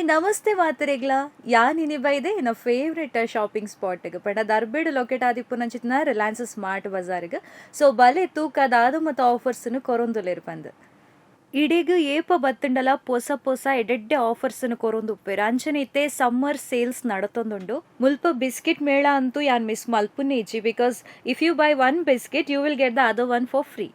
ನಮಸ್ತೆ ಮಾತರೆಗ್ಲ ಯಾನಿನಿ ಬೈದೆ ಇನ್ನ favourite shopping ಸ್ಪಾಟ್ಗೆ ಪಂಡ ದರ್ಬೇಡು ಲೊಕೇಟ್ ಆದಿಪ್ಪುನಂಚಿತ್ತಿನ ರಿಲಯನ್ಸ್ ಸ್ಮಾರ್ಟ್ ಬಜಾರ್ಗೆ ಸೊ ಬಲೆ ತೂಕದಾದ ಮತ್ತು ಆಫರ್ಸ್ನು ಕೊರೊಂದುಲೆರ್ ಪಂದ್ ಇಡೀಗ್ ಏಪ ಬತ್ತುಂಡಲ ಪೊಸ ಎಡೆಡ್ಡೆ ಆಫರ್ಸ್ನು ಕೊರೊಂದು ಉಪ್ಪೇರು ಅಂಚನೆ ಇತ್ತೆ ಸಮ್ಮರ್ ಸೇಲ್ಸ್ ನಡತೊಂದುಂಡು ಮುಲ್ಪ ಬಿಸ್ಕಿಟ್ ಮೇಳ ಅಂತೂ ಯಾನ್ ಮಿಸ್ ಮಲ್ಪುನೆ ಇಜ್ಜಿ because if you buy one biscuit you will get the other one for free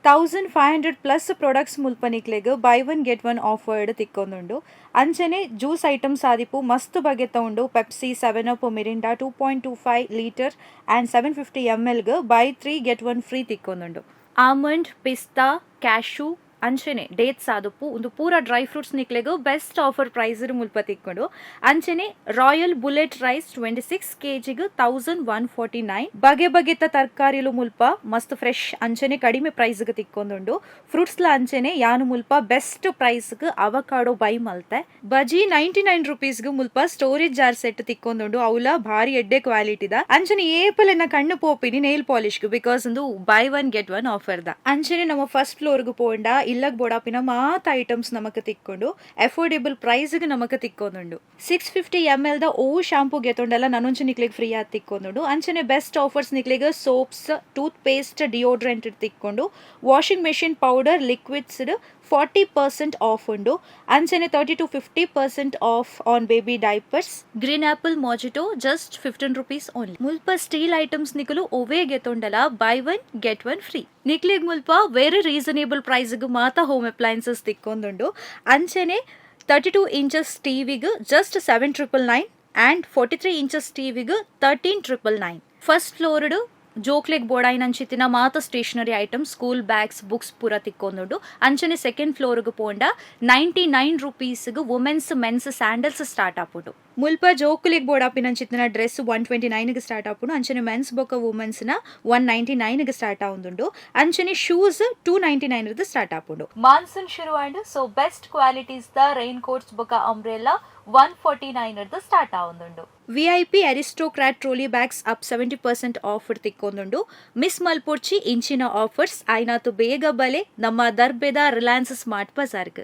1500+ products ಮುಲ್ಪನಿಕ್ಲೆಗ್ buy one get one offered ತಿಕ್ಕೊಂದುಂಡು ಅಂಚನೆ ಜ್ಯೂಸ್ ಐಟಮ್ಸ್ ಆದಿಪ್ಪು ಮಸ್ತ್ ಬಗೆ ತಗೊಂಡು Pepsi 7up Mirinda 2.25 litre and 750 ml buy 3 get 1 free ತಿಕ್ಕೊಂದುಂಡು almond ಪಿಸ್ತಾ cashew ಅಂಚನೆ ಡೇಟ್ಸ್ ಆದಪ್ಪು ಒಂದು ಪೂರ ಡ್ರೈ ಫ್ರೂಟ್ಸ್ ನಿಕ್ಲೆಗ್ ಬೆಸ್ಟ್ ಆಫರ್ ಪ್ರೈಸ್ ಮುಲ್ಪ ತಿಕ್ಕೊಂಡು ಅಂಚನೆ ರಾಯಲ್ ಬುಲೆಟ್ ರೈಸ್ 26 kg 1149 ಬಗೆ ಬಗೆತ ತರಕಾರಿಲು ಮುಲ್ಪ ಮಸ್ತ್ ಫ್ರೆಶ್ ಅಂಚನೆ ಕಡಿಮೆ ಪ್ರೈಸ್ಗೆ ತಿಕ್ಕೊಂದುಂಡು ಫ್ರೂಟ್ಸ್ಲ ಅಂಚನೆ ಯಾನು ಮುಲ್ಪ ಬೆಸ್ಟ್ ಪ್ರೈಸ್ಗೆ ಅವಕಾಡೋ ಬೈ ಮಲ್ತೆ ಬಜಿ 99 ರೂಪೀಸ್ಗೆ ಮುಲ್ಪ ಸ್ಟೋರೇಜ್ ಜಾರ್ ಸೆಟ್ ತಿಕ್ಕೊಂದುಂಡು ಅವಲ ಭಾರಿ ಎಡ್ಡೆ ಕ್ವಾಲಿಟಿದ ಅಂಚನೆ ಏಪಲೆನ ಕಣ್ಣು ಪೋಪಿನಿ ನೇಲ್ ಪಾಲಿಶ್ಗೆ ಬಿಕಾಸ್ ಒಂದು by one get one offer the ಅಂಚನೆ ನಮ್ಮ ಫಸ್ಟ್ ಫ್ಲೋರ್ಗೆ ಪೋಂಡ ಇಲ್ಲಗ್ ಬೋಡಾಪಿನ ಮಾತ ಐಟಮ್ಸ್ ನಮಕ್ ತಿಕ್ಕೊಂಡು ಅಫೋರ್ಡೆಬಲ್ ಪ್ರೈಸ್ಗೆ ನಮಕ್ ತಿಕ್ಕೊಂದುಂಡು 650 ml ದ ಓ ಶಾಂಪೂ ಗೆತ್ತೊಂಡಲ್ಲ ನನೊಂಚು ನಿಕ್ಲಿಗೆ ಫ್ರೀ ಆಗಿ ತಿಕ್ಕೊಂದುಂಡು ಅಂಚನೆ ಬೆಸ್ಟ್ ಆಫರ್ಸ್ ನಿಕ್ಲಿಗೆ ಸೋಪ್ಸ್ ಟೂತ್ ಪೇಸ್ಟ್ ಡಿಯೋಡ್ರೆಂಟ್ ತಿಕ್ಕೊಂಡು washing machine powder liquids 40% off ಉಂಡು ಅಂಚನೆ 30-50% off on baby diapers green apple mojito just 15 rupees only ಮುಲ್ಪ ಸ್ಟೀಲ್ ಐಟಮ್ಸ್ ನಿಕಲು ಒವೇ ಗೆತ್ತೊಂಡಲ buy one get one free ನಿಕ್ಲಿಗ್ ಮುಲ್ಪ ವೆರಿ ರೀಸನೇಬಲ್ ಪ್ರೈಸ್ಗೆ ಮಾತ ಹೋಮ್ ಅಪ್ಲಯನ್ಸಸ್ ತಿಕ್ಕೊಂದುಂಡು ಅಂಚನೆ 32 ಇಂಚಸ್ ಟಿವಿಗೆ ಜಸ್ಟ್ 7,999 ಆ್ಯಂಡ್ 43 ಇಂಚಸ್ ಟಿವಿಗೆ 13,999 ಫಸ್ಟ್ ಫ್ಲೋರ್ಡು ಜೋಕ್ಲೆಗ್ ಬೋಡಾಯಿನ ಅಂಚಿತ್ತಿನ ಮಾತ stationery items school bags books ಪೂರ ತಿಕ್ಕೊಂದುಂಡು ಅಂಚನೆ ಸೆಕೆಂಡ್ ಫ್ಲೋರ್ಗೆ ಪೋಂಡ 99 ರೂಪೀಸ್ಗೆ ವುಮೆನ್ಸ್ ಮೆನ್ಸ್ ಸ್ಯಾಂಡಲ್ಸ್ ಸ್ಟಾರ್ಟ್ ಆಪುಂಡು ಮುಲ್ಪ ಜೋಕುಲಿಗ್ ಬೋಡಾಪಿನ ಅಂಚಿತ್ತಿನ ಡ್ರೆಸ್ 129ಗೆ ಸ್ಟಾರ್ಟ್ ಆಪುಂಡು ಅಂಚನೆ ಮೆನ್ಸ್ ಬೊಕ್ಕ ವುಮೆನ್ಸ್ನ 199ಗೆ ಸ್ಟಾರ್ಟ್ ಆವೊಂದುಂಡು ಅಂಚನೆ ಶೂಸ್ 299 ಸ್ಟಾರ್ಟ್ ಆಪುಂಡು ಮಾನ್ಸೂನ್ ಶುರು and so best qualities the raincoats ಬೊಕ್ಕ ಅಂಬ್ರೆಲ್ಲಾ 149 ಸ್ಟಾರ್ಟ್ ಆವೊಂದುಂಡು VIP Aristocrat trolley bags up 70% offer ತಿಕ್ಕೊಂದುಂಡು ಮಿಸ್ ಮಲ್ಪೊರ್ಚಿ ಇಂಚಿನ ಆಫರ್ಸ್ ಐನಾತು ಬೇಗ ಬಲೆ ನಮ್ಮ ದರ್ಬೆದ ರಿಲಯನ್ಸ್ ಸ್ಮಾರ್ಟ್ ಬಜಾರ್ಗ್